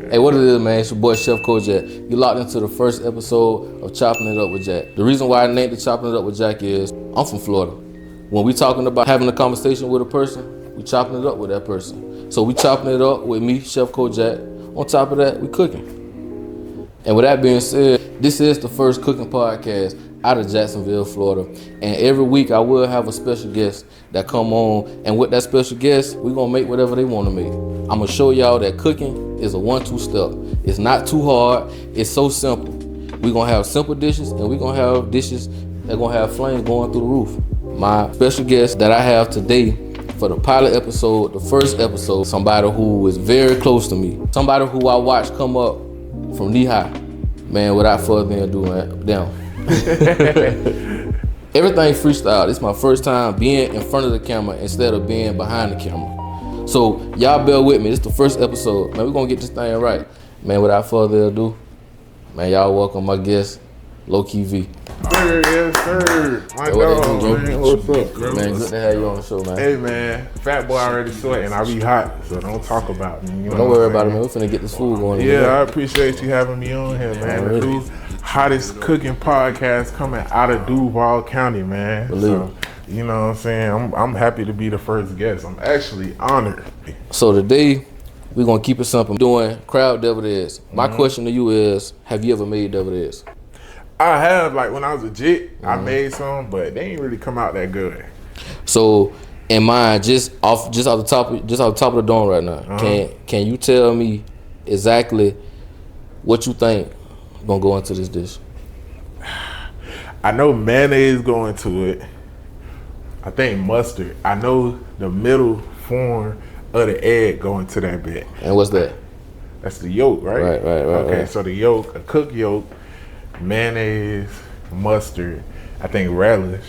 Hey, what it is, man? It's your boy Chef Kojak. You locked into the first episode of Chopping It Up with Jack. The reason why I named it Chopping It Up with Jack is I'm from Florida. When we talking about having a conversation with a person, we chopping it up with that person. So we chopping it up with me, Chef Kojak. On top of that, we cooking. And with that being said, this is the first cooking podcast out of Jacksonville, Florida. And every week I will have a special guest that come on. And with that special guest, we're gonna make whatever they wanna make. I'm gonna show y'all that cooking is a 1-2 step. It's not too hard, it's so simple. We're gonna have simple dishes and we're gonna have dishes that gonna have flames going through the roof. My special guest that I have today for the pilot episode, the first episode, somebody who is very close to me. Somebody who I watched come up from knee high. Man, without further ado, man, down. Everything freestyle. It's my first time being in front of the camera instead of being behind the camera. So y'all bear with me. This is the first episode. Man, we're gonna get this thing right. Man, without further ado, man, y'all welcome my guest, Low Key V. Yes, sir. My dog, man. What's up, bro? Man, good to have you on the show, man. Hey, man. Fat boy already sweating. I be hot, so don't talk about me. You know don't worry about it, man. We're finna get this food going. Yeah, I appreciate you having me on here, man. The new hottest cooking podcast coming out of Duval County, man. So, you know what I'm saying? I'm happy to be the first guest. I'm actually honored. So today, we're gonna keep it simple. Doing crab deviled eggs. My question to you is, have you ever made deviled eggs? I have, like when I was a jit, I made some, but they ain't really come out that good. So in mine, just off the top of the dome right now, can you tell me exactly what you think gonna go into this dish? I know mayonnaise go into it. I think mustard. I know the middle form of the egg go into that bit. And what's that? That's the yolk, right? Right. Okay, so the yolk, a cooked yolk, mayonnaise, mustard, I think relish,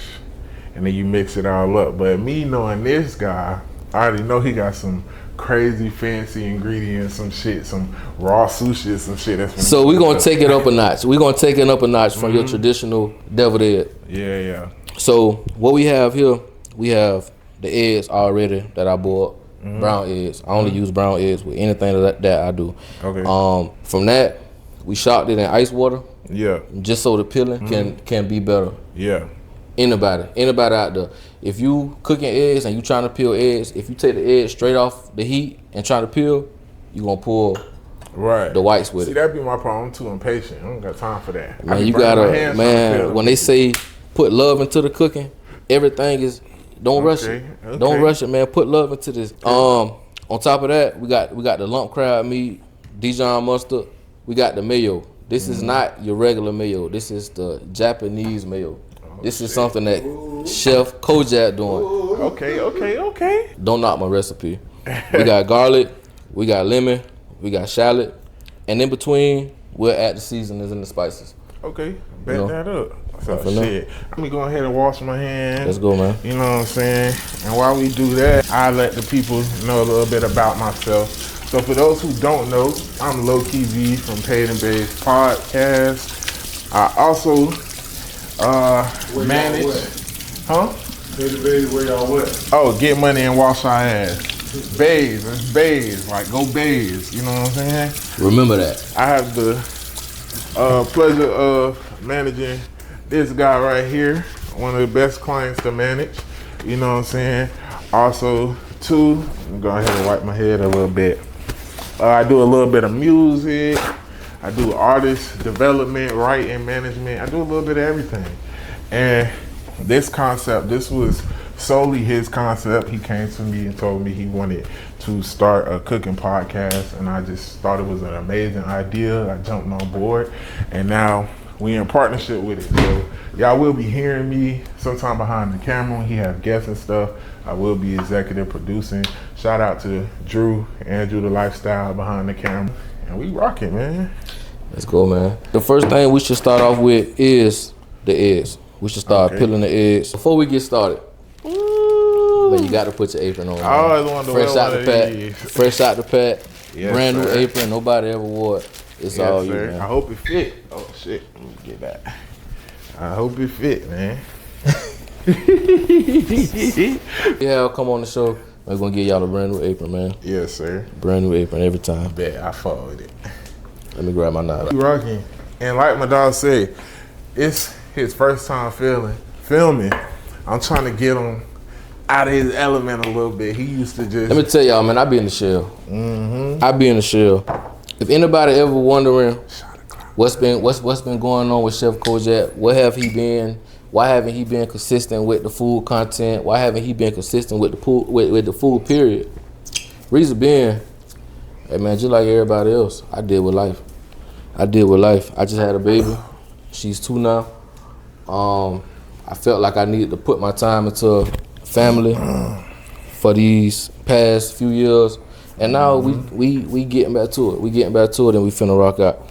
and then you mix it all up. But me knowing this guy, I already know he got some crazy fancy ingredients, some shit, some raw sushi, some shit. That's so we're gonna take it up a notch. We're gonna take it up a notch from your traditional deviled egg. Yeah. So what we have here, we have the eggs already that I bought. Brown eggs. I only use brown eggs with anything that I do. Okay. From that, we shocked it in ice water. Yeah. Just so the peeling can be better. Yeah. Anybody out there, if you cooking eggs and you trying to peel eggs, if you take the egg straight off the heat and try to peel, you gonna pull the whites with it. See, that'd be my problem. I'm too impatient. I don't got time for that. Man, you gotta, man, when they say put love into the cooking, everything is, don't rush it. Okay. Don't rush it, man. Put love into this. On top of that, we got the lump crab meat, Dijon mustard, we got the mayo. This is not your regular mayo. This is the Japanese mayo. This is something that Chef Kojak doing. Okay. Don't knock my recipe. We got garlic, we got lemon, we got shallot, and in between, we'll add the seasonings and the spices. Okay, bet that up. So shit, let me go ahead and wash my hands. Let's go, man. You know what I'm saying? And while we do that, I'll let the people know a little bit about myself. So for those who don't know, I'm Low Key V from Paid and Based Podcast. I also manage. Paid and Based, where y'all what? Oh, get money and wash our ass. Bathe, like go bathe. You know what I'm saying? Remember that. I have the pleasure of managing this guy right here, one of the best clients to manage. You know what I'm saying? Also, too, I'm go ahead and wipe my head a little bit. I do a little bit of music. I do artist development, writing, management. I do a little bit of everything. And this concept, this was solely his concept. He came to me and told me he wanted to start a cooking podcast. And I just thought it was an amazing idea. I jumped on board. And now we in partnership with it. So y'all will be hearing me sometime behind the camera when he have guests and stuff. I will be executive producing. Shout out to Andrew the Lifestyle behind the camera. And we rock it, man. Let's go, man. The first thing we should start off with is the eggs. We should start peeling the eggs. Before we get started, man, you got to put your apron on. I always wanted to fresh wear out one the of these. Fresh out the pack. Yes, brand new sir. apron. Nobody ever wore it. It's all you, man. I hope it fit. Oh shit, let me get that. I hope it fit, man. Yeah, come on the show. We're gonna give y'all a brand new apron, man. Yes, sir. Brand new apron every time. Bet I fought with it. Let me grab my knife. You rocking. And like my dog said, it's his first time filming. I'm trying to get him out of his element a little bit. He used to just... Let me tell y'all, man, I be in the shell. I be in the shell. If anybody ever wondering what's been going on with Chef Kojak, where have he been? Why haven't he been consistent with the food content? Why haven't he been consistent with the food period? Reason being, hey man, just like everybody else, I deal with life. I just had a baby. She's 2 now. I felt like I needed to put my time into family for these past few years. And now we getting back to it. We getting back to it and we finna rock out.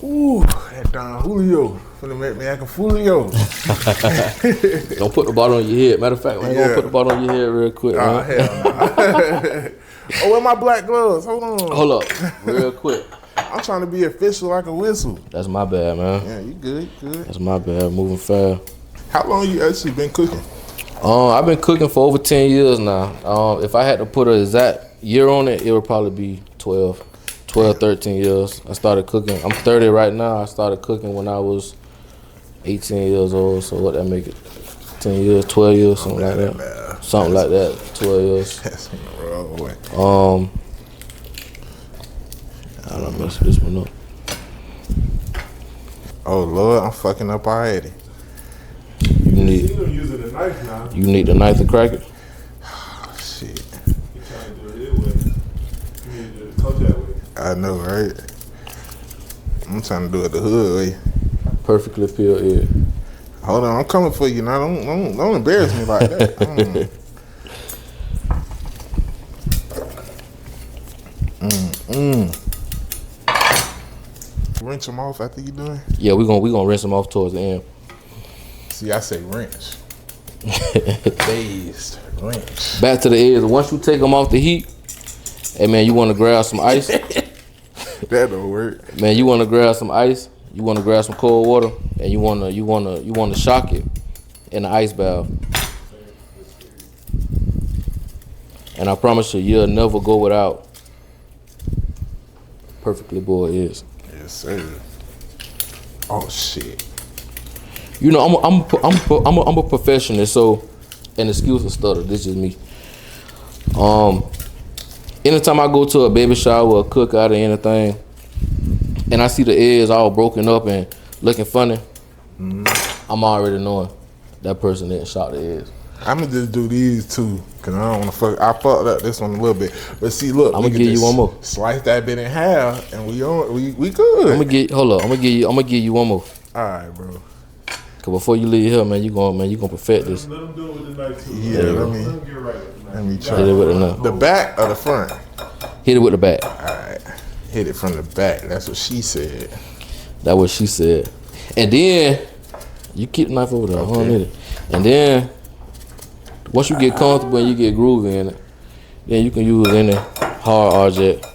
Ooh, that Don Julio. Finna make me act a Julio. Don't put the bottle on your head. Matter of fact, man, gonna put the bottle on your head real quick, man. Oh, hell no. Oh, where my black gloves? Hold on. Hold up, real quick. I'm trying to be official like a whistle. That's my bad, man. Yeah, you good. That's my bad. Moving fast. How long you actually been cooking? I've been cooking for over 10 years now. If I had to put an exact year on it, it would probably be 12, 13 years. I started cooking. I'm 30 right now. I started cooking when I was 18 years old. So what that make it? 10 years, 12 years, something like that. Something like that, 12 years. That's on the wrong way. I don't mess this one up. Oh Lord, I'm fucking up already. You using a knife now. need the knife to crack it. Oh, shit. You trying to do it his way. You need to coach that way. I know, right? I'm trying to do it the hood way. Perfectly peeled egg. Hold on, I'm coming for you now. Don't embarrass me like that. Rinse them off after you done? Yeah, we gonna rinse them off towards the end. See, I say rinse. Dazed. Rinse. Back to the eggs. Once you take them off the heat, hey man, you want to grab some ice. That don't work. Man, you want to grab some ice. You want to grab some cold water, and you want to shock it in the ice bath. And I promise you, you'll never go without perfectly boiled eggs. Yes, sir. Oh shit. You know, I'm a perfectionist, so an excuse for stutter. This is me. Anytime I go to a baby shower or a cookout or anything, and I see the eggs all broken up and looking funny, I'm already knowing that person didn't shock the eggs. I'm gonna just do these two, cause I don't wanna fuck. I fucked up this one a little bit, but see, look, I'm gonna give you one more. Slice that bit in half, and we good. I'm gonna give you one more. All right, bro. Cause before you leave here, man, you gonna perfect this. Let them do it with the knife too. Yeah, Let them get right with the knife. let me try. Hit it with the knife. The back or the front? Hit it with the back. All right, hit it from the back. That's what she said. That's what she said. And then you keep the knife over there. Hold on, hit it. And then once you get comfortable and you get groovy in it, then you can use any hard object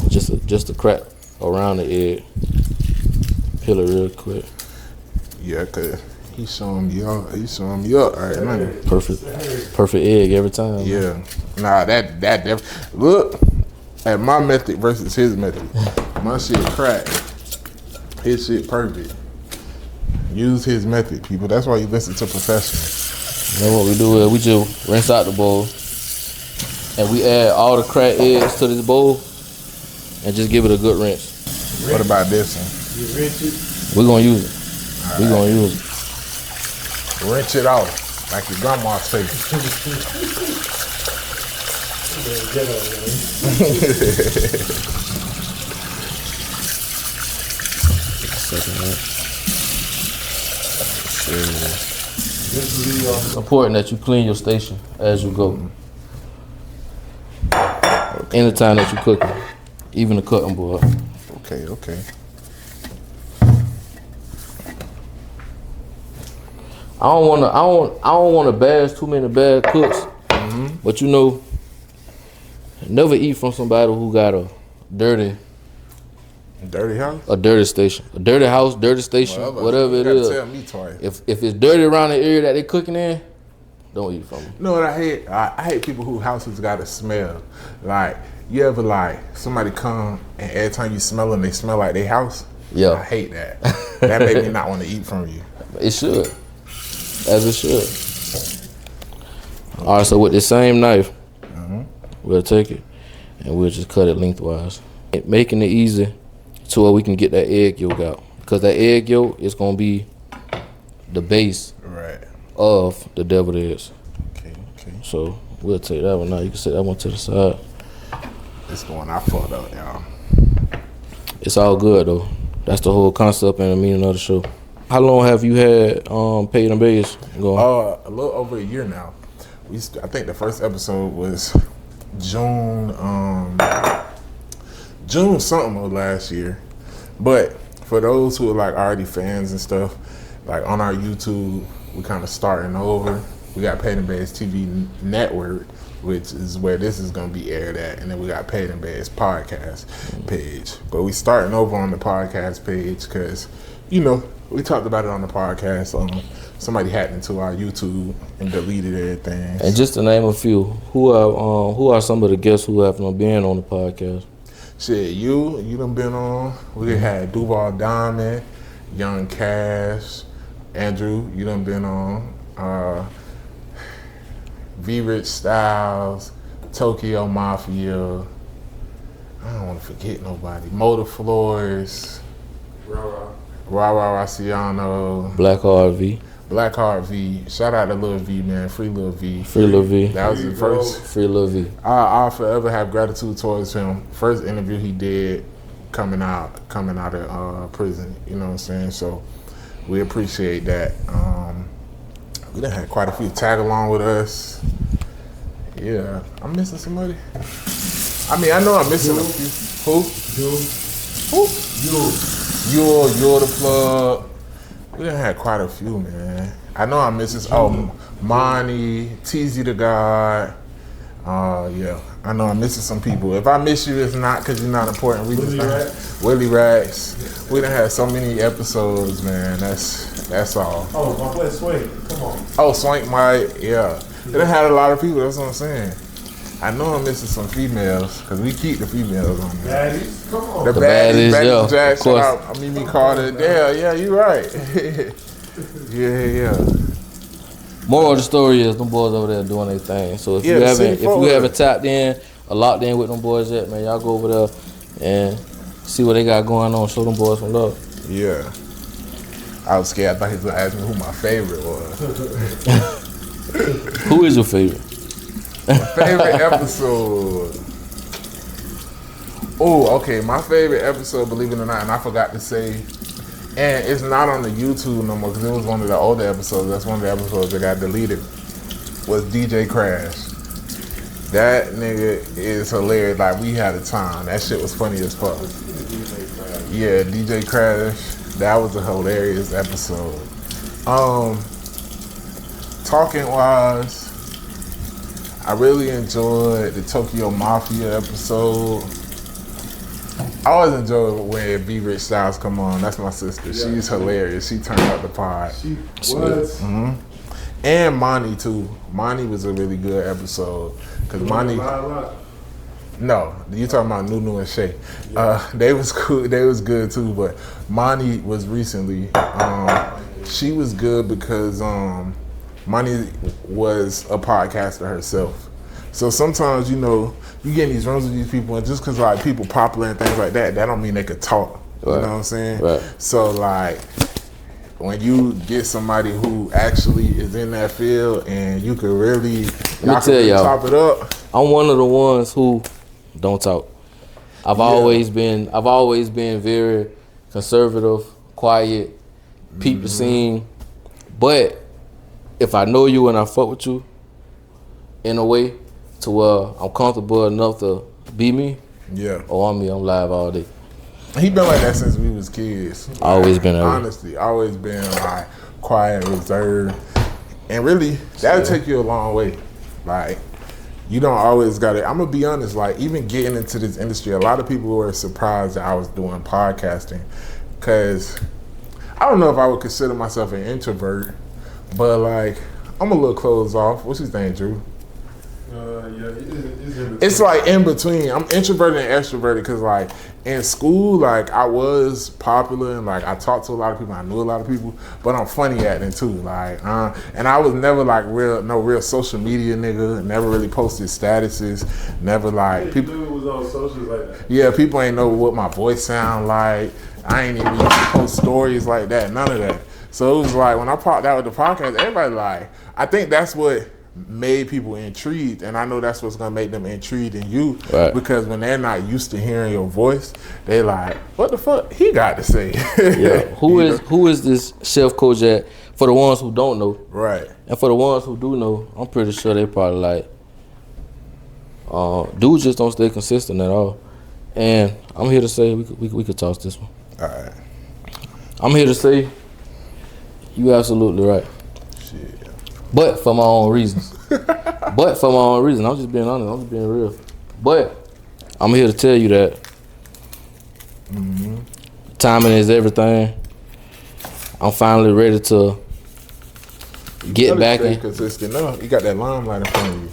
just to crack around the egg. Peel it real quick. Yeah, cause he's showing me up. All right, man. Perfect egg every time. Yeah. Nah, that look at my method versus his method. My shit crack. His shit perfect. Use his method, people. That's why you listen to professionals. Then what we do is we just rinse out the bowl and we add all the cracked eggs to this bowl and just give it a good rinse. What about this one? You rinse it. We're gonna use it. We're gonna use it. Rinse it off like your grandma say. It's important that you clean your station as you go. Anytime that you're cooking, even the cutting board. Okay. I don't wanna bash too many bad cooks, but you know, never eat from somebody who got a dirty house? A dirty station. A dirty house, dirty station, whatever it is. Tell me twice. If it's dirty around the area that they cooking in, Don't eat from them. You know what I hate? I hate people whose houses got a smell. Like, you ever like somebody come and every time you smell them, they smell like their house? Yeah. I hate that. That made me not want to eat from you. It should. As it should. All right, so with the same knife, we'll take it and we'll just cut it lengthwise. Making it easy to where we can get that egg yolk out. Because that egg yolk is going to be the base of the deviled eggs. Okay. So we'll take that one out. You can set that one to the side. This the one I fucked up, y'all. It's all good, though. That's the whole concept and the meaning of the show. How long have you had Paid and Bays going? A little over a year now. I think the first episode was June something of last year. But for those who are like already fans and stuff, like on our YouTube, we kind of starting over. We got Paid and Bays TV Network, which is where this is gonna be aired at, and then we got Paid and Bays podcast page. But we starting over on the podcast page because, you know, we talked about it on the podcast. Somebody hacked into our YouTube and deleted everything. And just to name a few, who are some of the guests who have been on the podcast? Shit, you done been on. We had Duval Diamond, Young Cash, Andrew, you done been on. V Rich Styles, Tokyo Mafia. I don't want to forget nobody. Motor Floors, Rara Raciano, Blackheart V. Shout out to Lil V, man. Free Lil V. That was the first. Free Lil V. I'll forever have gratitude towards him. First interview he did coming out of prison. You know what I'm saying? So we appreciate that. We done had quite a few tag along with us. Yeah, I'm missing somebody. I mean, I know I'm missing a few. Who? You're the plug. We done had quite a few, man. I know I'm missing. Monty, TZ the God. Yeah, I know I'm missing some people. If I miss you, it's not because you're not important. Willie Racks. We done had so many episodes, man. That's all. Oh, my boy Swank. Come on. Oh, Swank might, yeah. They done had a lot of people. That's what I'm saying. I know I'm missing some females because we keep the females on there. Baddies, come on. The baddies, baddies, yeah, Jack, of course. shout out Mimi Carter. Yeah, you're right. yeah. Moral of the story is them boys over there doing their thing. So if Yeah, you C4. haven't tapped in or locked in with them boys yet, man, y'all go over there and see what they got going on. Show them boys some love. Yeah. I was scared. I thought he was going to ask me who my favorite was. Who is your favorite? Favorite episode. Oh, okay. My favorite episode, believe it or not, and I forgot to say, and it's not on the YouTube no more because it was one of the older episodes. That's one of the episodes that got deleted. Was DJ Crash. That nigga is hilarious. Like, we had a time. That shit was funny as fuck. Yeah, DJ Crash. That was a hilarious episode. Talking wise, I really enjoyed the Tokyo Mafia episode. I always enjoy when B Rich Styles come on. That's my sister. Yeah. She's hilarious. She turned out the pod. She was. And Monty too. Monty was a really good episode because Monty. No, you talking about Nunu and Shay. They was cool. They was good too. But Monty was recently. She was good because Monty was a podcaster herself. So sometimes, you know, you get in these rooms with these people, and just because like people popular and things like that, that don't mean they could talk. You know what I'm saying? Right. So like, when you get somebody who actually is in that field and you could really, Let me tell y'all, top it up. I'm one of the ones who don't talk. I've always been very conservative, quiet, peep the scene. But if I know you and I fuck with you in a way to where I'm comfortable enough to be me, Yeah. I'm live all day. He been like that since we was kids. Always been that way. Honestly, always been like quiet, reserved. And really, that'll take you a long way. Like, you don't always got it. I'm gonna be honest, like even getting into this industry, a lot of people were surprised that I was doing podcasting. Cause I don't know if I would consider myself an introvert, but like I'm a little closed off. What you think, Drew? Yeah, it's in between. It's like in between. I'm introverted and extroverted because like in school, like I was popular and like I talked to a lot of people. I knew a lot of people, but I'm funny acting too. Like, and I was never like no real social media nigga. Never really posted statuses. Never like people. Dude was on socials like that. Yeah, people ain't know what my voice sound like. I ain't even used to post stories like that. None of that. So it was like when I popped out with the podcast, everybody like. I think that's what made people intrigued, and I know that's what's gonna make them intrigued in you, right. Because when they're not used to hearing your voice, they like, what the fuck he got to say? Yeah. Who is this Chef Kojak? For the ones who don't know, right? And for the ones who do know, I'm pretty sure they probably like, dudes just don't stay consistent at all. And I'm here to say we could toss this one. All right. I'm here to say you absolutely right. Shit. But for my own reasons. I'm just being honest. I'm just being real. But I'm here to tell you that timing is everything. I'm finally ready to get back in. Consistent. No, you got that limelight in front of you.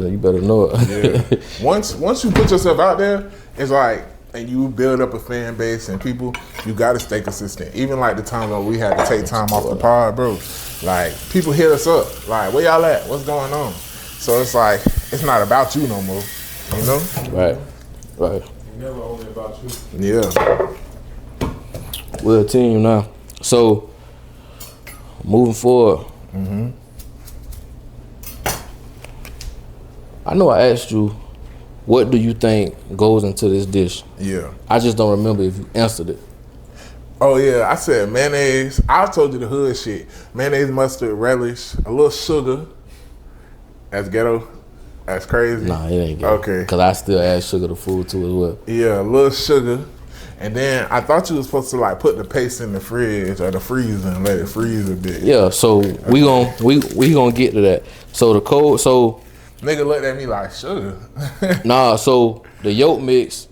You better know it. Yeah. Once you put yourself out there, it's like, and you build up a fan base and people, you gotta stay consistent. Even like the time when we had to take time off the pod, bro. Like people hit us up, like, where y'all at? What's going on? So it's like, it's not about you no more, you know? Right. It's never only about you. Yeah. We're a team now. So moving forward. I know I asked you, what do you think goes into this dish? Yeah. I just don't remember if you answered it. Oh yeah, I said mayonnaise. I told you the hood shit. Mayonnaise, mustard, relish, a little sugar. That's ghetto. That's crazy. Nah, it ain't good. Okay. Because I still add sugar to food too as well. Yeah, a little sugar. And then I thought you was supposed to like put the paste in the fridge or the freezer and let it freeze a bit. Yeah, so we gonna get to that. So the code, so nigga looked at me like sugar. nah, so the yolk mix,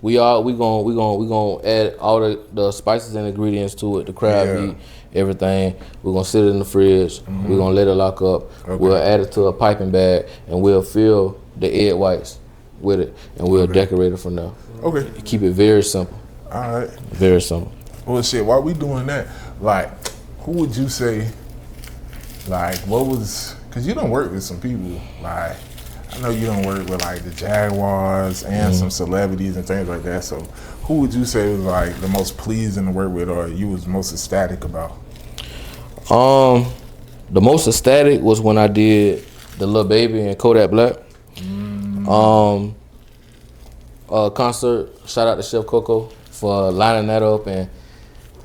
we gonna add all the spices and ingredients to it, the crab meat, everything. We're gonna sit it in the fridge. We're gonna let it lock up. Okay. We'll add it to a piping bag and we'll fill the egg whites with it and we'll decorate it from there. Okay. Keep it very simple. All right. Very simple. Well, shit, while we doing that, like, who would you say, like, what was, because you don't work with some people, like, I know you don't work with, like, the Jaguars and some celebrities and things like that, so who would you say was, like, the most pleasing to work with or you was most ecstatic about? The most ecstatic was when I did the Lil Baby and Kodak Black. Concert. Shout out to Chef Coco for lining that up and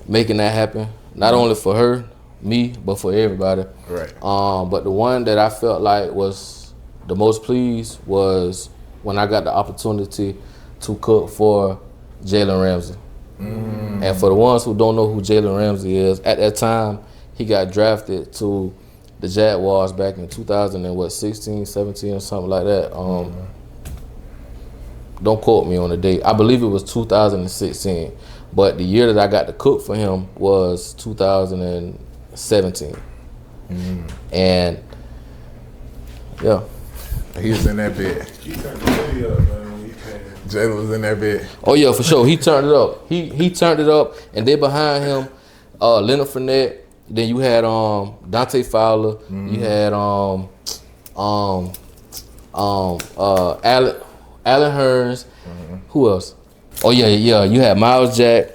making that happen. Not only for her, me, but for everybody. Right. But the one that I felt like was the most pleased was when I got the opportunity to cook for Jalen Ramsey. And for the ones who don't know who Jalen Ramsey is, at that time he got drafted to the Jaguars back in 2016, 17 or something like that. Don't quote me on the date. I believe it was 2016. But the year that I got to cook for him was 2017. And yeah. He was in that bed. He turned the video up, man, when he came. Jalen was in that bed. Oh yeah, for sure. He turned it up. He turned it up, and then behind him, Leonard Fournette. Then you had Dante Fowler. You had Alan Hearns. Who else? Oh yeah. You had Miles Jack.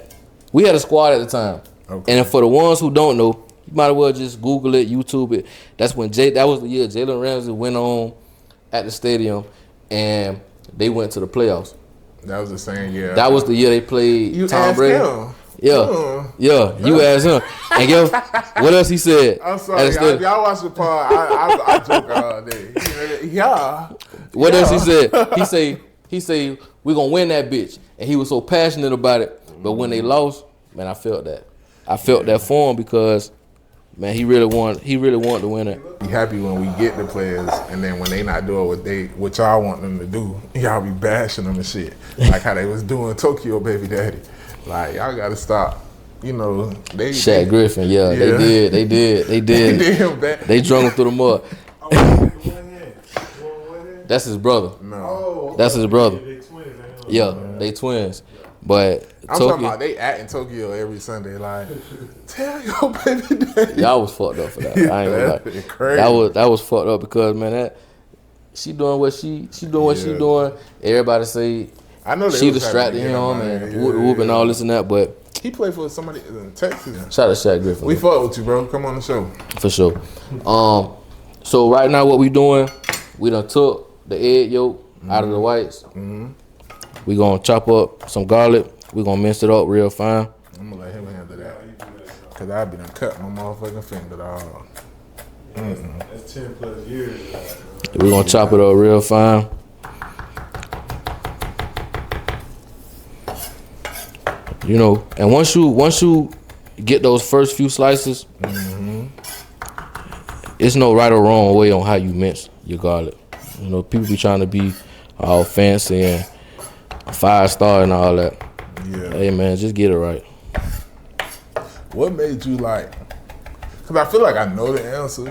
We had a squad at the time. Okay. And for the ones who don't know, you might as well just Google it, YouTube it. That's when that was the year Jalen Ramsey went on at the stadium, and they went to the playoffs. That was the same year. That was the year they played Tom Brady. Him. Yeah, you asked him. And guess what else he said? I'm sorry, y'all watch the pod. I joke all day. Yeah. What else he said? He say we're gonna win that bitch, and he was so passionate about it. But when they lost, man, I felt that. I felt that for him because, man, he really wanted to win it. Be happy when we get the players, and then when they not doing what y'all want them to do, y'all be bashing them and shit, like how they was doing Tokyo Baby Daddy. Like, y'all gotta stop. you know, Shaq Griffin, yeah, they did. They did him bad. They drunk him through the mud. Oh, one hand. One hand? That's his brother. No. Oh, That's his brother. They twins, ain't they? Yeah, they twins. But I'm talking about they act in Tokyo every Sunday. Like, tell your baby daddy. y'all was fucked up for that. I ain't gonna lie. That's crazy. That was fucked up because man, she doing what she doing what she doing. Everybody say I know they she was distracted trying to him get and him whoop and all this and that. But He played for somebody in Texas. shout out to Shaq Griffin. We fuck with you, bro. Come on the show. For sure. So right now what we doing, we done took the egg yolk out of the whites. We gonna chop up some garlic. We gonna mince it up real fine. I'm gonna let him handle that. Cause I be done cut my motherfucking finger dog. That's 10 plus years. We gonna chop it up real fine. You know, and once you get those first few slices, it's no right or wrong way on how you mince your garlic. You know, people be trying to be all fancy and 5-star and all that. Yeah. Hey man, just get it right. What made you like? Cause I feel like I know the answer.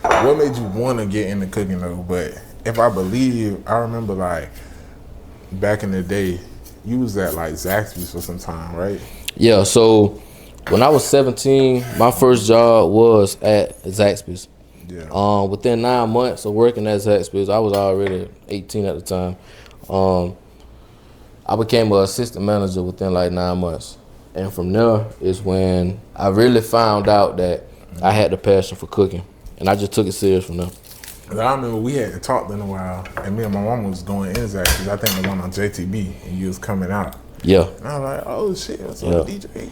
What made you want to get into cooking though? But if I believe, I remember like back in the day, you was at like Zaxby's for some time, right? Yeah, so when I was 17, my first job was at Zaxby's. Yeah. Within 9 months of working at Zaxby's, I was already 18 at the time. I became an assistant manager within like 9 months. And from there is when I really found out that I had the passion for cooking. And I just took it serious from there. I remember we hadn't talked in a while, and me and my mom was going in Zaxby's. I think the one on JTB, and you was coming out. Yeah. And I was like, oh shit, what's up, DJ?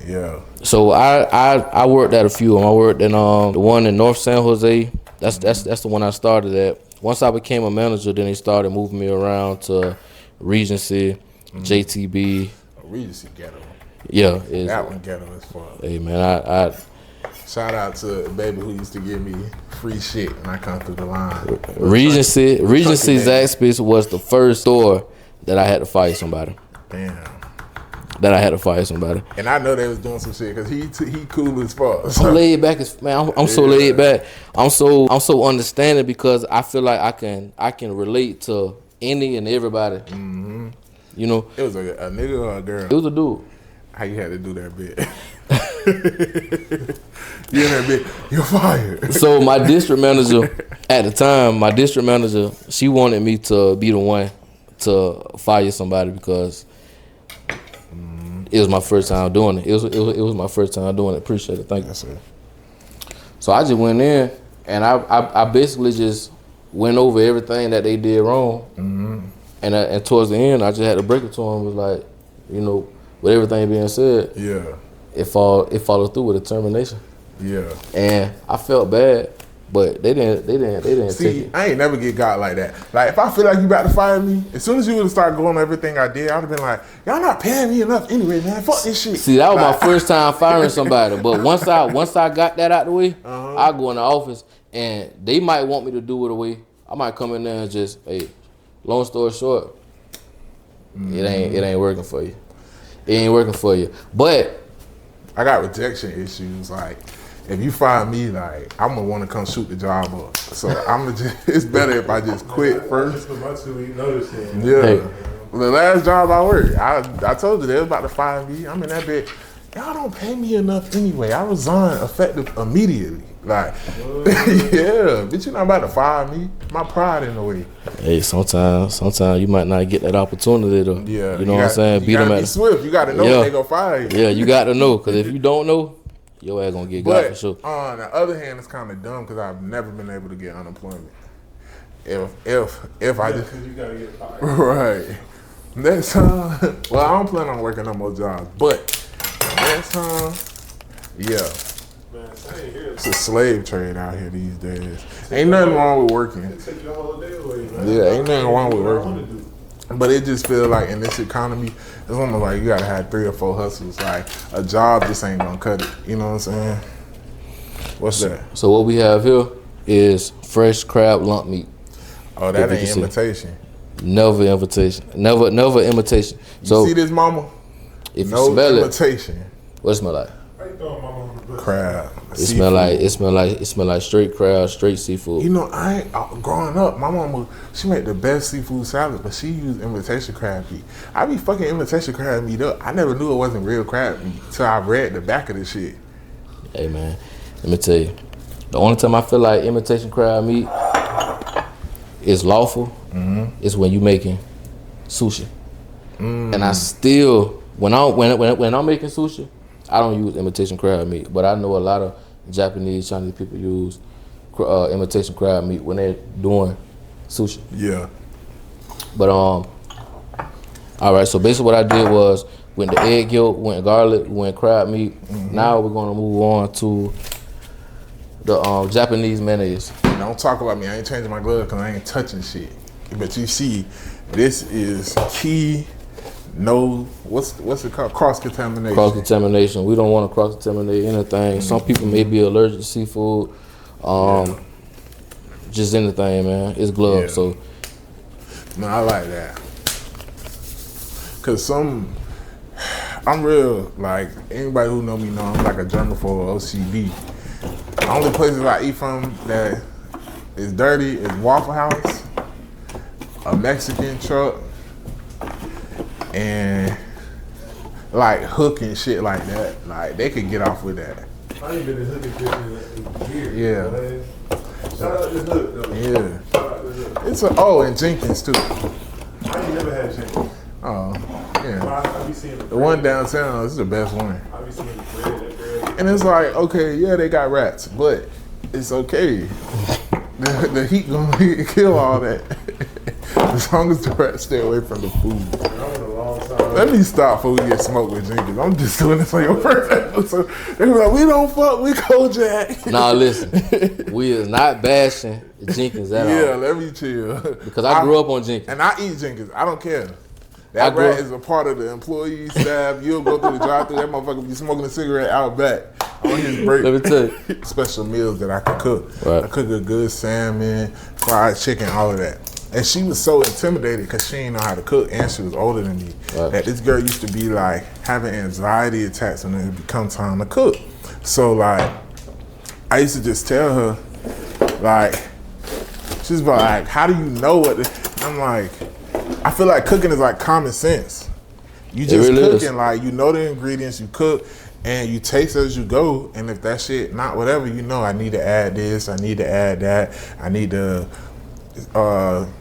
Yeah. So I worked at a few of them. I worked in the one in North San Jose. That's the one I started at. Once I became a manager, then they started moving me around to Regency, JTB. Regency ghetto. Yeah. That one ghetto as fuck. Hey man, I shout out to a baby who used to give me free shit when I come through the line. Regency Zaxby's was the first store that I had to fire somebody. Damn. And I know they was doing some shit because he cool as fuck. So. I'm laid back as man. I'm so laid back. I'm so understanding because I feel like I can relate to any and everybody. Mm-hmm. You know. It was a nigga or a girl? It was a dude. How you had to do that bit? You in that bit? You're fired. So my district manager at the time, she wanted me to be the one to fire somebody because it was my first time doing it. It was my first time doing it. Appreciate it. Thank you. Yes, sir. So I just went in and I basically just went over everything that they did wrong. Mm-hmm. And towards the end, I just had to break it to them. Was like, you know, with everything being said, yeah, it followed through with determination. Yeah. And I felt bad, but they didn't See, take it. I ain't never get got like that. Like if I feel like you about to fire me, as soon as you would have started going on everything I did, I'd have been like, y'all not paying me enough anyway, man. Fuck this shit. See, that was my first time firing somebody. But once I got that out the way, I go in the office and they might want me to do it away. I might come in there and just, hey, long story short, it ain't working for you. It ain't working for you. But I got rejection issues. Like, if you fire me, like, I'm gonna want to come shoot the job up. So it's better if I just quit first. That's what my 2 week notice is. Yeah. Hey. The last job I worked, I told you they was about to fire me. I'm in that bit. Y'all don't pay me enough anyway. I resigned effective immediately. Like, yeah, bitch, you not about to fire me. My pride in the way. hey, sometimes you might not get that opportunity to, Yeah, you know what I'm saying? Beat them You gotta at be swift. You gotta know when they gonna fire you. Yeah, you got to know, because if you don't know, your ass gonna get got for sure. But on the other hand, it's kind of dumb because I've never been able to get unemployment. If I just Because you got to get fired. right next time, well, I don't plan on working no more jobs, but next time, yeah. Man, same here. It's a slave trade out here these days. Ain't nothing wrong with working. It take your whole day away, man. Yeah, ain't nothing wrong with What I wanna working. do. But it just feels like in this economy, it's almost like you gotta have 3 or 4 hustles. Like a job just ain't gonna cut it. You know what I'm saying? What's that? So what we have here is fresh crab lump meat. Oh, that If you ain't can see. imitation. Never imitation. Never imitation. You So see this, mama? if No you smell imitation. What it smell like? How you throwing my mom the best? Crab. It smell like straight crab, straight seafood. You know, growing up, my mama, she made the best seafood salad, but she used imitation crab meat. I be fucking imitation crab meat up. I never knew it wasn't real crab meat till I read the back of the shit. Hey man, let me tell you, the only time I feel like imitation crab meat is lawful is when you making sushi. And I still, when I'm making sushi, I don't use imitation crab meat, but I know a lot of Japanese, Chinese people use imitation crab meat when they're doing sushi. Yeah. But all right. So basically, what I did was went the egg yolk, went garlic, went crab meat. Now we're gonna move on to the Japanese mayonnaise. Don't talk about me. I ain't changing my gloves because I ain't touching shit. But you see, this is key. No, what's it called? Cross contamination. Cross contamination. We don't want to cross contaminate anything. Some people may be allergic to seafood. Just anything, man. It's gloves. Yeah. So No, I like that. Cause I'm real, like, anybody who know me know I'm like a germaphobe, OCD. The only places I eat from that is dirty is Waffle House, a Mexican truck, and like Hook and shit like that. Like, they could get off with that. I ain't been in Hook and Fish in years. Yeah. Man. Shout out to Hook, though. Yeah. Shout out to Hook. It's and Jenkins too. I ain't never had chicken. Oh, yeah. I be seeing the The one downtown is the best one. I be seeing the bread. And it's like, okay, yeah, they got rats, but it's okay. The heat gonna kill all that. As long as the rats stay away from the food. I went a long time. Let me stop before we get smoked with Jenkins. I'm just doing this on your first episode. They were like, we don't fuck with Kojak. nah, listen, we is not bashing Jenkins at all. Yeah, let me chill. Because I grew up on Jenkins. And I eat Jenkins. I don't care. That rat is a part of the employee staff. You'll go through the drive-thru. That motherfucker be smoking a cigarette out back on his break. Let me tell you. Special meals that I can cook. Right. I cook a good salmon, fried chicken, all of that. And she was so intimidated because she didn't know how to cook and she was older than me. Right. That this girl used to be like having anxiety attacks when it become time to cook. So like, I used to just tell her, like, she's like, how do you know what I'm like, I feel like cooking is like common sense. You just really cooking, is. like, you know the ingredients, you cook, and you taste as you go. And if that shit not whatever, you know, I need to add this, I need to add that, I need to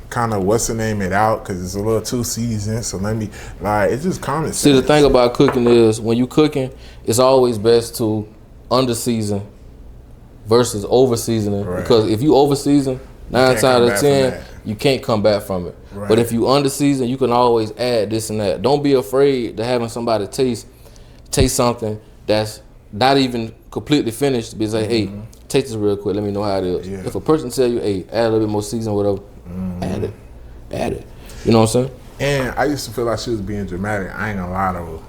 kind of what's the name it out because it's a little too seasoned. So let me, like, it's just common sense. See, the thing about cooking is when you cooking, it's always best to under season versus over seasoning. Right. Because if you over season, 9 times out of 10, you can't come back from it. Right. But if you under season, you can always add this and that. Don't be afraid to having somebody taste something that's not even completely finished. Be like, hey, taste this real quick. Let me know how it is. Yeah. If a person tell you, hey, add a little bit more season, whatever, add it. You know what I'm saying? And I used to feel like she was being dramatic. I ain't gonna lie to her.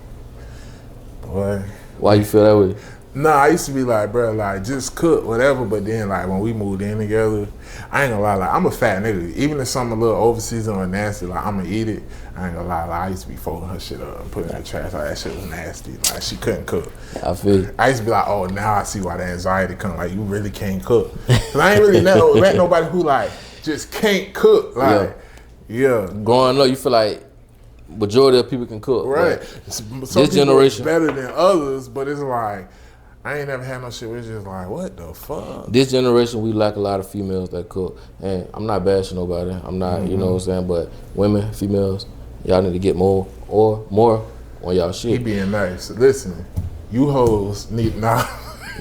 Boy. Why you feel that way? Nah, I used to be like, bro, like, just cook, whatever. But then, like, when we moved in together, I ain't gonna lie, like, I'm a fat nigga. Even if something a little overseasoned or nasty, like, I'm gonna eat it. I ain't gonna lie, like, I used to be folding her shit up and putting it in the trash. Like, that shit was nasty. Like, she couldn't cook. I feel you. I used to be like, oh, now I see why the anxiety come. Like, you really can't cook. Cause I ain't really met nobody who, like, just can't cook. Like, yeah. Growing up, you feel like majority of people can cook. Right. Some This this generation better than others, but it's like, I ain't never had no shit where it's just like, what the fuck? This generation, we lack a lot of females that cook. And I'm not bashing nobody. I'm not, you know what I'm saying? But women, females, y'all need to get more on y'all He shit. being nice. Listen, you hoes need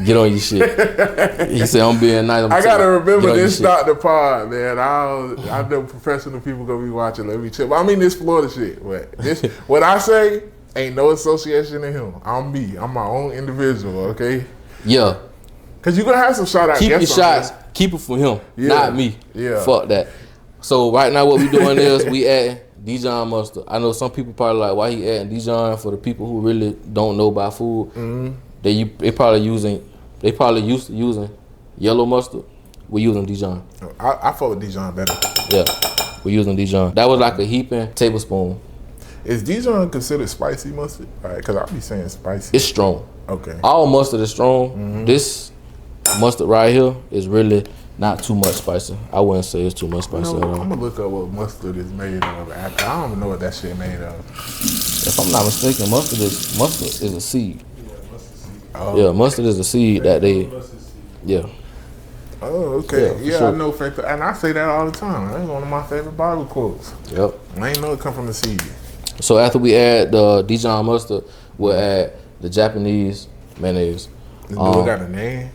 Get on your shit. He said, I'm being nice. I gotta remember this shit. not the pod, man. I know professional people gonna be watching. Let me chill. But I mean this Florida shit. But this, what I say, ain't no association to him. I'm me. I'm my own individual. Okay. Yeah. Cause you gonna have some shout out. Keep your guests on shots. there. Keep it from him, Yeah. not me. Yeah. Fuck that. So right now what we doing is we adding Dijon mustard. I know some people probably like, why he adding Dijon? For the people who really don't know about food, they probably used to using yellow mustard. We're using Dijon. I fuck with Dijon better. Yeah, we're using Dijon. That was like a heaping tablespoon. Is Dijon considered spicy mustard? Right, because I'll be saying spicy. It's strong. Okay. All mustard is strong. This mustard right here is really not too much spicy. I wouldn't say it's too much spicy at all. I'm gonna look up what mustard is made of. I don't even know what that shit made of. If I'm not mistaken, mustard is a seed. Oh. Yeah, mustard is a seed that they. Yeah. Oh, okay. Yeah, Yeah, sure. I know. And I say that all the time. That's one of my favorite Bible quotes. Yep. I ain't know it come from the seed. So after we add the Dijon mustard, we'll add the Japanese mayonnaise. This dude got a name.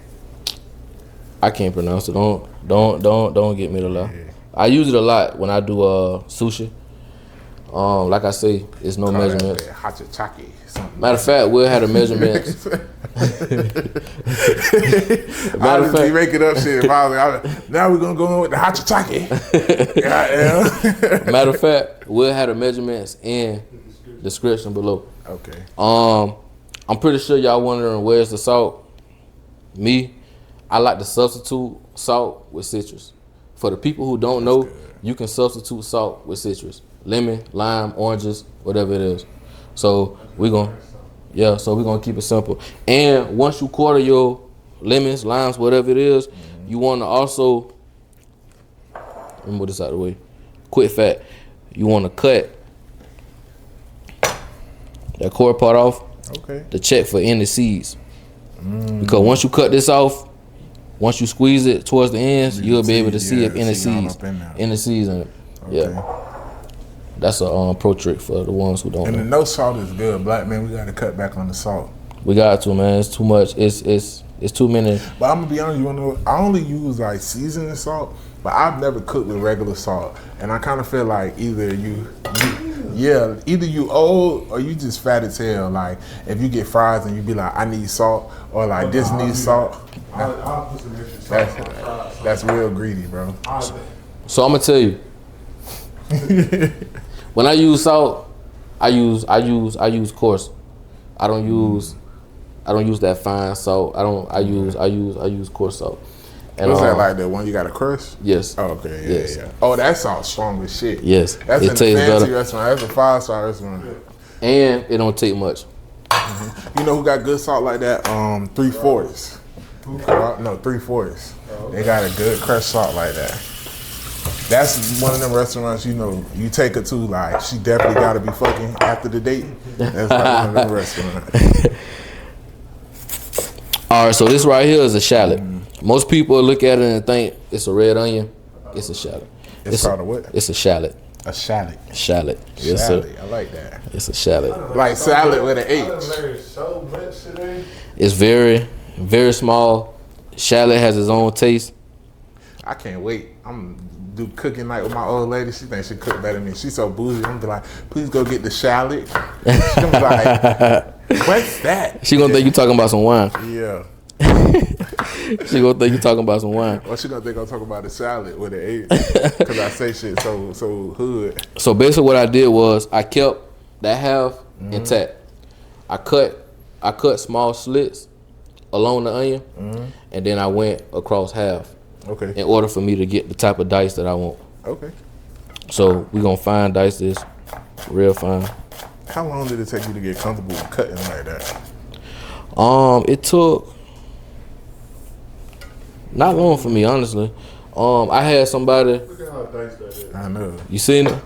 I can't pronounce it. Don't get me to lie. Yeah. I use it a lot when I do sushi. Like I say, it's no measurement. Hachachaki. Matter of fact, we'll have the measurements. I just be making up shit. Now we're gonna go on with the hachachaki. Matter of fact, we'll have the measurements in the description below. Okay. I'm pretty sure y'all wondering where's the salt. Me, I like to substitute salt with citrus. For the people who don't know, you can substitute salt with citrus. Lemon, lime, oranges, whatever it is. So we're gonna keep it simple. And once you quarter your lemons, limes, whatever it is, you want to also, let me move this out of the way. Quick fact, you want to cut that core part off. Okay. To check for any seeds. Because once you cut this off, once you squeeze it towards the ends, you'll be able to see if any seeds in it. Okay. Yeah. That's a pro trick for the ones who don't And know. the no salt is good. Black man, we gotta cut back on the salt. We got to, man. It's too much. It's too many. But I'm gonna be honest, you wanna know, I only use like seasoning salt, but I've never cooked with regular salt. And I kinda feel like either you old or you just fat as hell. Like if you get fries and you be like, I need salt, or like this needs salt. I'll put some extra salt on fries. That's real greedy, bro. So I'm gonna tell you. When I use salt, I use coarse. I don't use that fine salt. I use coarse salt. And What's that like? The one you got to crush? Yes. Oh, okay. Yeah, Yes. yeah. Oh, that salt's strong as shit. Yes. That's It in a tastes fancy better. restaurant. That's a 5-star restaurant. And it don't take much. You know who got good salt like that? 3/4. No, 3/4. They got a good crushed salt like that. That's one of them restaurants, you know, you take her to, like, she definitely got to be fucking after the date. That's like one of them restaurants. All right, so this right here is a shallot. Most people look at it and think it's a red onion. It's a shallot. It's called a what? It's a shallot. A shallot. Shallot. Yes, Shallot. sir. I like that. It's a shallot. Like salad with an I H. learned so much today. It's very, very small. Shallot has its own taste. I can't wait. I'm do cooking night with my old lady. She thinks she cook better than me. She's so bougie. I'm gonna be like, please go get the shallot. She's gonna be like, what's that? She gonna think you talking about some wine. Yeah. She gonna think you talking about some wine. Well, she gonna think I'm talking about the salad with an H. Because I say shit so hood. So basically, what I did was I kept that half intact. I cut small slits along the onion, and then I went across half Okay. in order for me to get the type of dice that I want. Okay. So we gonna fine dice this real fine. How long did it take you to get comfortable with cutting like that? It took not long for me, honestly. I had somebody. Look at how diced that is. I know. You seen it?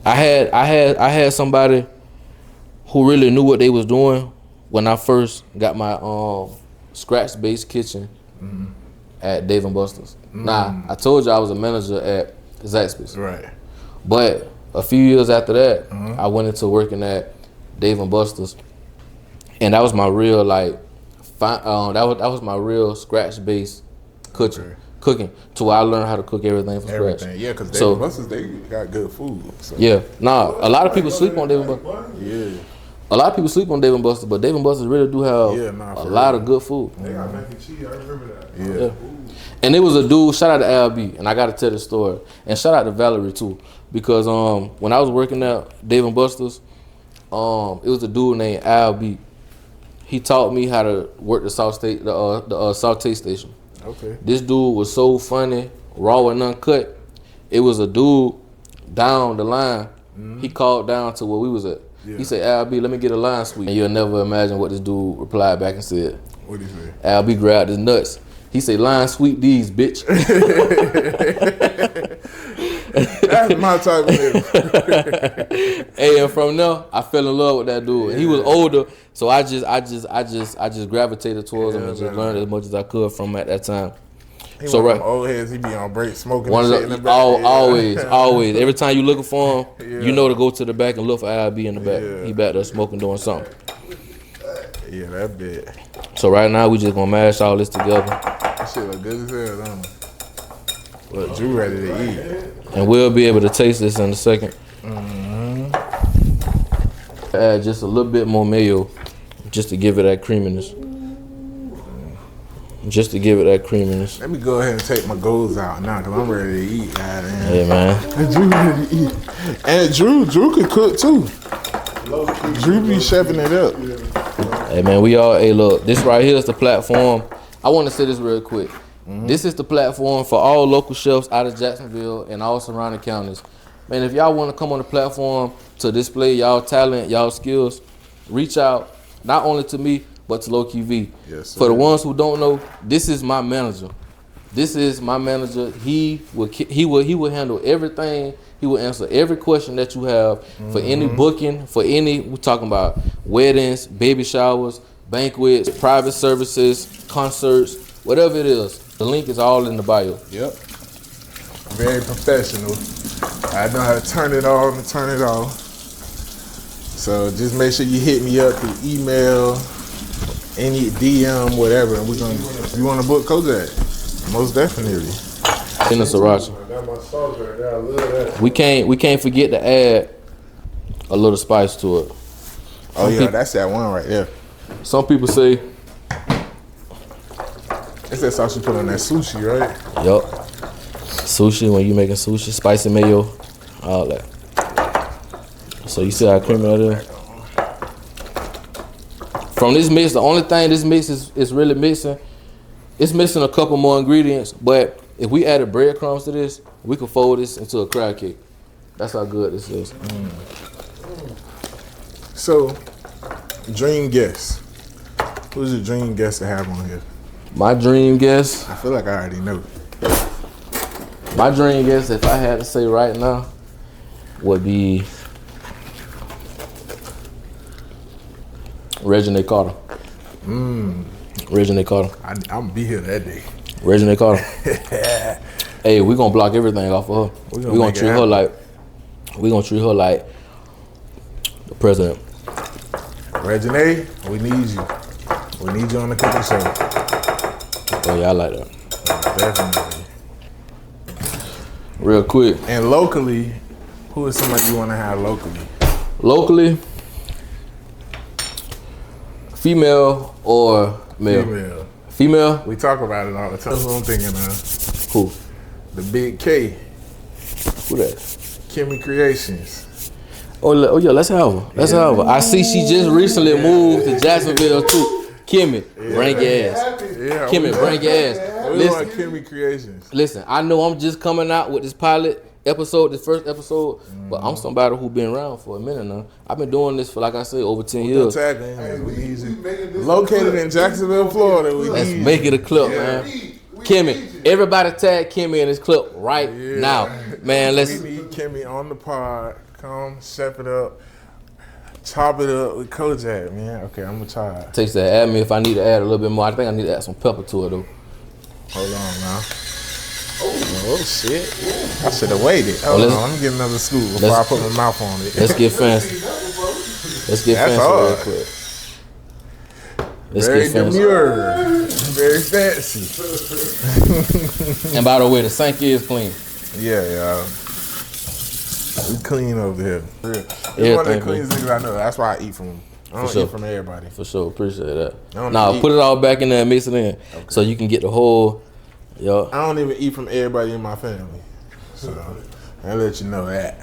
I had somebody who really knew what they was doing when I first got my scratch based kitchen at Dave and Buster's. Nah, I told you I was a manager at Zest. Right. But a few years after that, I went into working at Dave and Buster's, and that was my real that was my real scratch based cooking to where I learned how to cook everything from scratch. Everything. Yeah, because So- Dave Buster's, they got good food. So. Yeah, nah, a lot of people sleep on Dave and Buster's. Yeah. A lot of people sleep on Dave and Buster's, but Dave and Buster's really do have a lot of good food. They got mac and cheese. I remember that. Yeah. And it was a dude, shout out to Al B, and I gotta tell the story. And shout out to Valerie too. Because when I was working at Dave and Buster's, it was a dude named Al B. He taught me how to work the saute station. Okay. This dude was so funny, raw and uncut. It was a dude down the line He called down to where we was at. Yeah. He said, "Al B, let me get a line sweet." And you'll never imagine what this dude replied back and said. What did he say? Al B grabbed his nuts. He said, "Line sweep these, bitch." That's my type of nigga. Hey, and from there, I fell in love with that dude. And he was older, so I just gravitated towards him and just learned as much as I could from him at that time. He So one of them old heads, he be on break smoking One and of shit in the, the back. always. Every time you looking for him, Yeah. you know to go to the back and look for IB in the back. Yeah. He back there smoking, doing something. Yeah, that bit. So right now, we just gonna mash all this together, That shit look good as hell, don't it? Look, Drew ready to eat. and we'll be able to taste this in a second. Add just a little bit more mayo, just to give it that creaminess. Just to give it that creaminess. Let me go ahead and take my goals out now, because I'm ready to eat. Goddamn. Hey man, And Drew ready to eat. And Drew could cook too. Drew be chefing it up. hey man, we all. Hey, look, this right here is the platform. I want to say this real quick. This is the platform for all local chefs out of Jacksonville and all surrounding counties. Man, if y'all want to come on the platform to display y'all talent, y'all skills, reach out not only to me but to Low Key V. Yes, sir. For the ones who don't know, this is my manager. This is my manager. He will handle everything. He will answer every question that you have for any booking, for any, we're talking about weddings, baby showers, banquets, private services, concerts, whatever it is. The link is all in the bio. Yep. Very professional. I know how to turn it on and turn it off. So just make sure you hit me up through email, any DM, whatever, and we're gonna. If you want to book Kojak, most definitely. In the sriracha. That's my sauce right there. I love that. We can't forget to add a little spice to it. Oh yeah, that's that one right there. Some people say, That's that sauce you put on that sushi, right? yup, sushi, when you making sushi, spicy mayo, all that. So you see how creamy that is? From this mix, the only thing this mix is really missing, it's missing a couple more ingredients, but if we added breadcrumbs to this, we could fold this into a crab cake. That's how good this is. So, dream guest. Who's your dream guest to have on here? My dream guest, I feel like I already know. if I had to say right now, would be Regina Carter. Regina Carter. I'm gonna be here that day. Regina Carter. Hey, we gonna block everything off of her. We We gonna gonna make it treat her happen. like the president. Regine, we need you. We need you on the cooking show. Oh yeah, I like that. Definitely. Real quick. And locally, who is somebody you want to have locally? Locally, female or male? Female. Female? We talk about it all the time. That's what I'm thinking of. Who? The Big K, Who that? Kimmy Creations. Oh yeah, let's have her. Let's have her. I see she just recently moved to Jacksonville too. Kimmy, bring your ass. Yeah, Kimmy, bring your ass. We want Listen, Kimmy Creations. listen, I know I'm just coming out with this pilot episode, this first episode, but I'm somebody who been around for a minute now. I've been doing this for, like I said, over 10 years. Tag in. We need you. Located in Jacksonville, Florida. We Let's need you. make it a clip, man. Kimmy, everybody tag Kimmy in this clip right now. Man, let's. We need Kimmy on the pod. Come, chef it up. Chop it up with Kojak, man. Okay, I'm gonna try it. Taste that. Add me if I need to add a little bit more. I think I need to add some pepper to it though. Hold on now. Oh shit. I should have waited. Hold let's- on, let me get another scoop before I let's- put my mouth on it. Let's get fancy. Let's get That's fancy real hard. quick. Let's Very get fancy. demure. Very fancy. And by the way, the sink is clean. Yeah, y'all. We clean over here. You're one of the Everything cleanest niggas I know. That's why I eat from them. I don't sure. eat from everybody. For sure, appreciate that. don't Now eat- put it all back in there and mix it in, so you can get the whole. Yo, I don't even eat from everybody in my family. So I'll let you know that.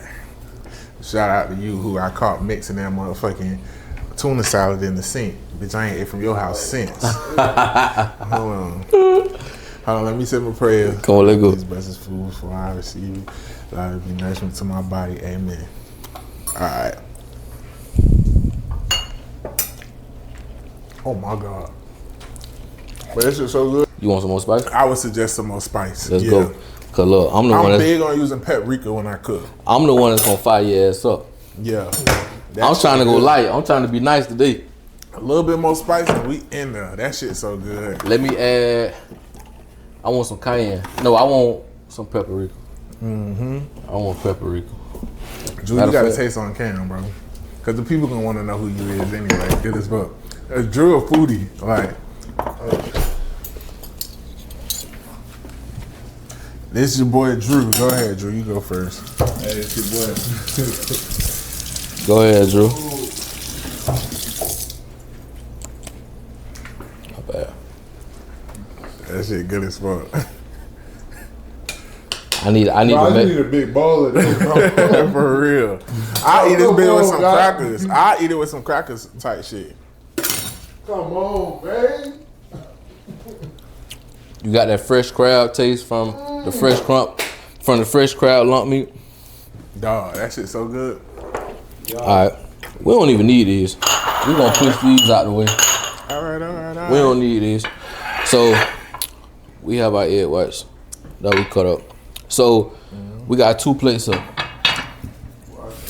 Shout out to you who I caught mixing that motherfucking tuna salad in the sink. Bitch, I ain't ate from your house since. Hold on. Hold on, let me say my prayer. come on, let's go. These blessings food before I receive it. Allow it to be nourishment to my body. Amen. right. Oh my God. But this is so good. You want some more spice? I would suggest some more spice. Let's go. Cause look, I'm big on using paprika when I cook. I'm the one that's gonna fire your ass up. Yeah. I'm trying to go light. I'm trying to be nice today. A little bit more spice and we in there. That shit's so good. Let me add. I want some cayenne. No, I want some paprika. I want paprika. Drew, you gotta taste on cam, bro. Cause the people gonna wanna know who you is anyway. Good as fuck. Drew a foodie. Like, this is your boy Drew. Go ahead, Drew. You go first. Hey, it's your boy. Go ahead, Drew. Not bad. That shit good as fuck. I need I to need make. a big ball of this. For real. I eat this bitch with some crackers. I eat it with some crackers type shit. Come on, man. You got that fresh crab taste from the fresh crab lump meat. Dog, that shit so good. All right, we don't even need these. We gonna push these out the way. All right. We don't need these. So we have our egg whites that we cut up. So we got 2 plates of.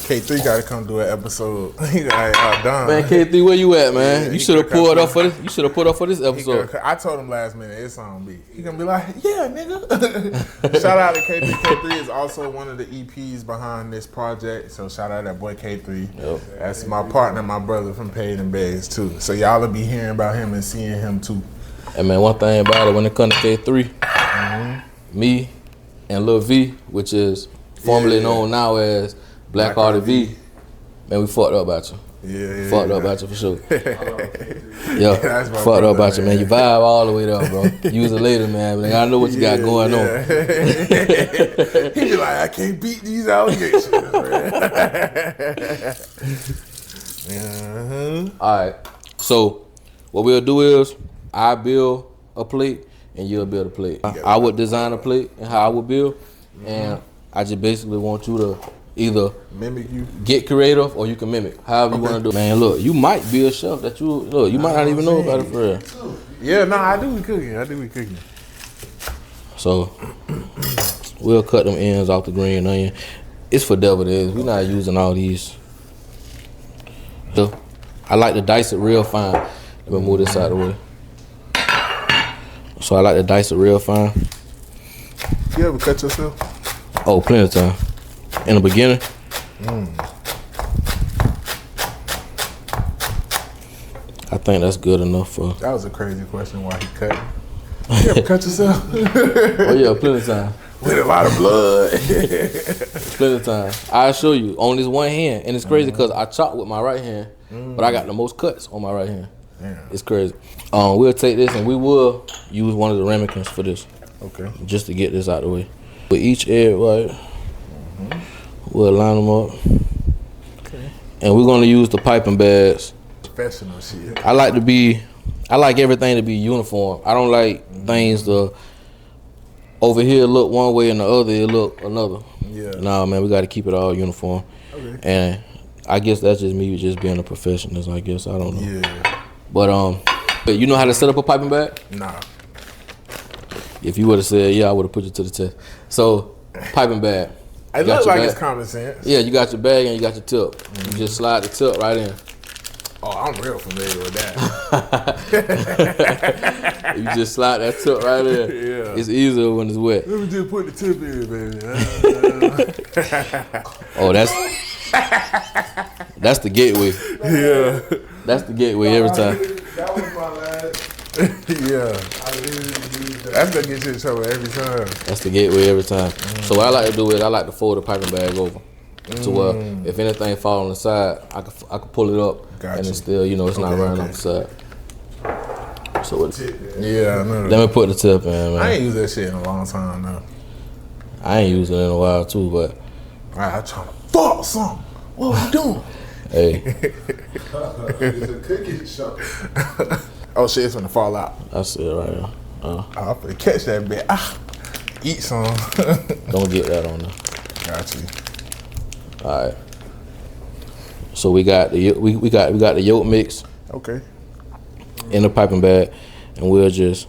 K3 gotta come do an episode. He got done. Man, K3, where you at, man? Yeah, you should have pulled up for this. You should have put up for this episode. I told him last minute it's on me. He gonna be like, yeah, nigga. Shout out to K3. K3 is also one of the EPs behind this project. So shout out to that boy K3. Yep. That's my partner, my brother from Paid and Bags too. So y'all will be hearing about him and seeing him too. And man, one thing about it, when it comes to K3, me and Lil V, which is formerly known now as Black Hearted V, man, we fucked up about you. Yeah. Fucked up about you for sure. That's my Fucked brother, up about you, man. You vibe all the way there, bro. Use it later, man. Like, I know what you got going on. He be like, I can't beat these allegations, man. All right. So what we'll do is I build a plate and you'll build a plate. I would design a plate and how I would build, and I just basically want you to either mimic you, get creative, or you can mimic. However you want to do it. Man, look, you might be a chef that you might not even know about it for real. Yeah, no, I do be cooking. So we'll cut them ends off the green onion. It's for devil it is. We're not using all these. So I like to dice it real fine. Let me move this out of the way. So I like to dice it real fine. You ever cut yourself? Oh, plenty of time. In the beginning. I think that's good enough for. That was a crazy question. Why he cut? You ever cut yourself? Oh yeah, plenty of time. With a lot of blood. Plenty of time. I'll show you on this one hand, and it's crazy because I chop with my right hand, but I got the most cuts on my right hand. Yeah. It's crazy. We'll take this and we will use one of the ramekins for this. Okay. Just to get this out of the way. With each egg white, we'll line them up. Okay. And we're gonna use the piping bags. Professional shit. I like everything to be uniform. I don't like things to over here look one way and the other it look another. Yeah. Nah, man, we got to keep it all uniform. Okay. And I guess that's just me just being a professional. I guess I don't know. Yeah. But you know how to set up a piping bag? Nah. If you would have said yeah, I would have put you to the test. So piping bag. It looks like it's common sense. Yeah, you got your bag and you got your tip. You just slide the tip right in. Oh, I'm real familiar with that. You just slide that tip right in. Yeah. It's easier when it's wet. Let me just put the tip in, baby. Oh, that's the gateway. Yeah. That's the gateway every time. That was my last. Yeah. I literally used that. That's gonna get you in trouble every time. That's the gateway every time. So what I like to do is I like to fold the piping bag over. To where if anything fall on the side, I could pull it up and it's still, it's not running off the side. So Yeah, I know. let me put the tip in, man. I ain't used that shit in a long time though. I ain't used it in a while too, but Alright, I'm trying to fuck something. What are we doing? hey, It's a cooking show. Oh shit, it's gonna fall out. that's it right here. I'm finna catch that bit. Eat some. Don't get that on there. Got you. All right. So we got the yolk mix Okay. in the piping bag, and we'll just.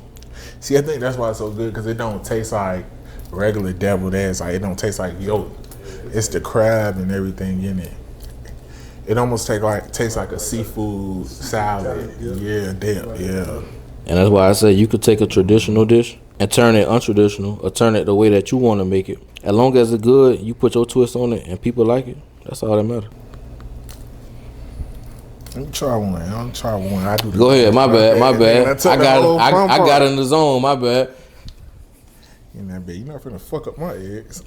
See, I think that's why it's so good because it don't taste like regular deviled eggs. Like it don't taste like yolk. It's the crab and everything in it. It almost tastes like a seafood salad. Yeah, dip. Yeah. And that's why I say you could take a traditional dish and turn it untraditional, or turn it the way that you want to make it. As long as it's good, you put your twist on it, and people like it. That's all that matters. Let me try one. I'll try one. I do. Go ahead. My bad. I got in the zone. My bad. In that bed, you're not finna fuck up my eggs.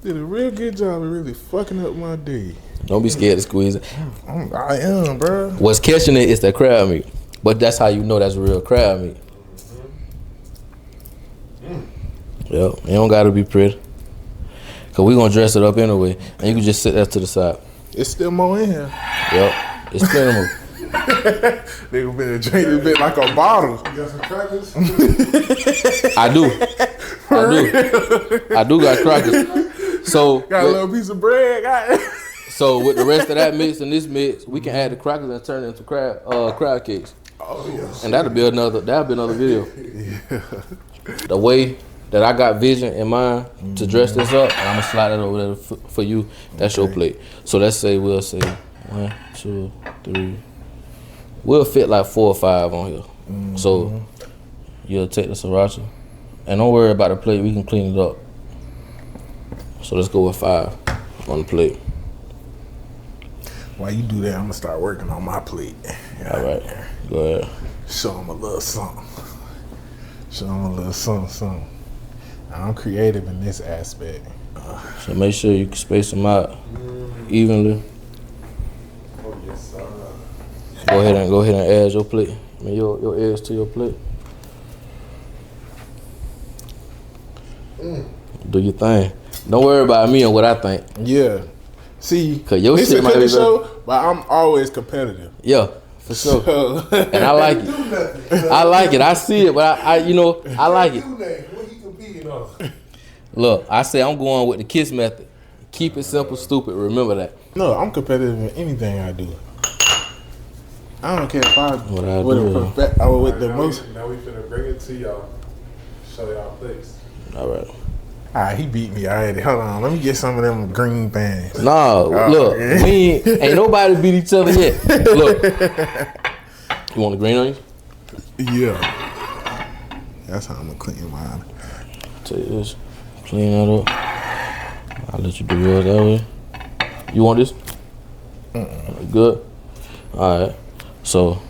Did a real good job of really fucking up my day. Don't be scared to squeeze it. I am, bro. What's catching it is that crab meat, but that's how you know that's real crab meat. Yep, it don't gotta be pretty, cause we gonna dress it up anyway, and you can just sit that to the side. It's still more in here. Yep, it's plenty more. Nigga been drink this bit like a bottle. You got some crackers? I do got crackers. So Got a little piece of bread. Got it. So with the rest of that mix and this mix, we can add the crackers and turn it into crab cakes. Oh yeah. And that'll be another video. Yeah. The way that I got vision in mind to dress this up, and I'm gonna slide it over there for you. That's your plate. So we'll say 1, 2, 3. We'll fit like 4 or 5 on here. So you'll take the sriracha, and don't worry about the plate. We can clean it up. So let's go with 5 on the plate. While you do that, I'm gonna start working on my plate. Yeah. All right, go ahead. Show them a little something. Show them a little something. I'm creative in this aspect. So make sure you can space them out evenly. Oh, yes, sir. Go ahead and add your plate. I mean your eggs to your plate. Do your thing. Don't worry about me and what I think. Yeah. See, Cause your this shit is a might be cooking better. show, but I'm always competitive. Yeah, for sure. So, And I like it. I like it. I see it, but I like it. What he competing on? Look, I say I'm going with the KISS method. Keep it simple, stupid. Remember that. no, I'm competitive in anything I do. I don't care if I What I with do. a perfect or with the Now most. Now we finna bring it to y'all. Show y'all place. All right. He beat me already. Hold on, let me get some of them green pants. No, look, okay. we ain't nobody beat each other yet. Look, you want the green onions? Yeah, that's how I'm gonna clean mine. Take this, clean that up. I'll let you do yours that way. You want this? Good. All right. So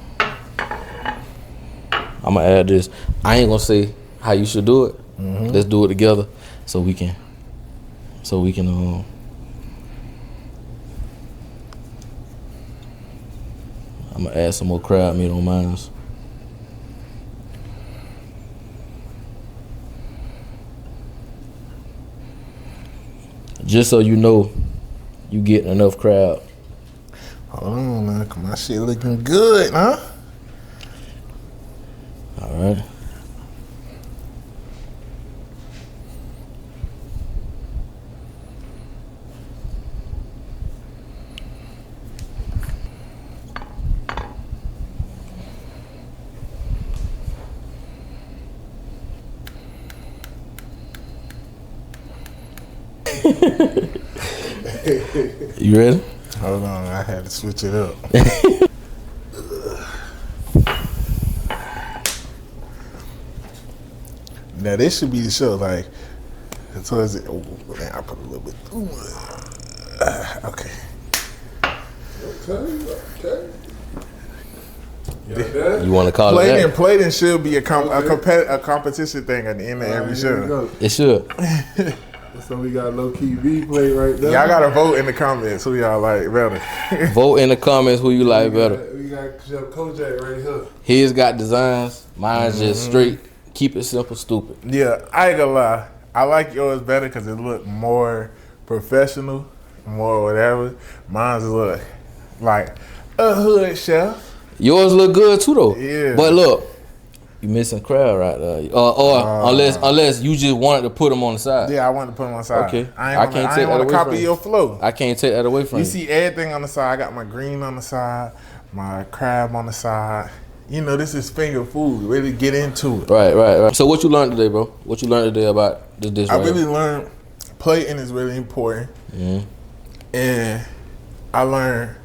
I'm gonna add this. I ain't gonna say how you should do it. Let's do it together, so we can. I'm gonna add some more crab meat on mine. Just so you know, you getting enough crab. Hold on, man, 'cause my shit looking good, huh? All right. You ready? Hold on, I had to switch it up. Now this should be the show, like, towards it. Oh, man, I put a little bit. Okay. Okay. Yeah, You want to call it that? Plating should be a competition thing at the end of every show. It should. So we got low key V plate right there. Y'all gotta vote in the comments who y'all like better. Vote in the comments who you like better. We got Chef Kojak right here. His got designs. Mine's just straight. Keep it simple, stupid. Yeah, I ain't gonna lie. I like yours better because it look more professional, more whatever. Mine's look like a hood chef. Yours look good too though. Yeah. But look, You missing crab right there. Or unless you just wanted to put them on the side. Yeah, I wanted to put them on the side. Okay. I ain't want to copy your flow. I can't take that away from you. You see everything on the side. I got my green on the side, my crab on the side. You know, this is finger food. Really get into it. Right. So what you learned today, bro? What you learned today about this dish? I really learned plating is really important. Mm-hmm. And I learned,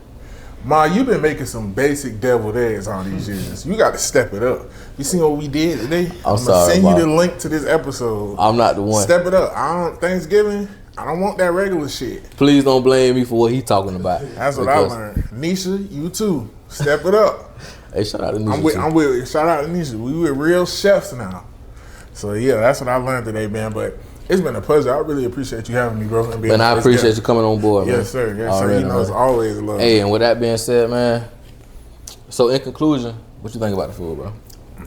Ma, you've been making some basic deviled eggs all these years. You got to step it up. You see what we did today? I'm sorry, send Ma. you the link to this episode. I'm not the one. Step it up. Thanksgiving, I don't want that regular shit. Please don't blame me for what he talking about. That's what I learned. Nisha, you too. Step it up. Hey, shout out to Nisha. I'm with shout out to Nisha. We with real chefs now. So yeah, that's what I learned today, man. But it's been a pleasure. I really appreciate you having me, bro. And I appreciate you coming on board, man. Yes, sir. Yes, sir. You know, it's always a love. Hey, and with that being said, man, so in conclusion, what you think about the food, bro?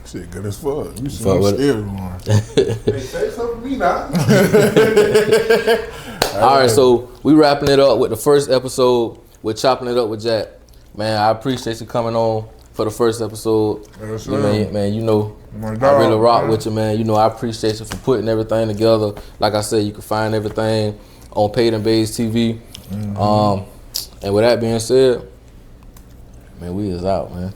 Shit, good as fuck. You should Fuck know with still going. Hey, say something to me now. All right, so we wrapping it up with the first episode with Chopping It Up with Jack. Man, I appreciate you coming on for the first episode. Yes, Yeah, man, you know, My I dog, really rock man. with you, man. You know, I appreciate you for putting everything together. Like I said, you can find everything on Paid and Bays TV. And with that being said, man, we is out, man.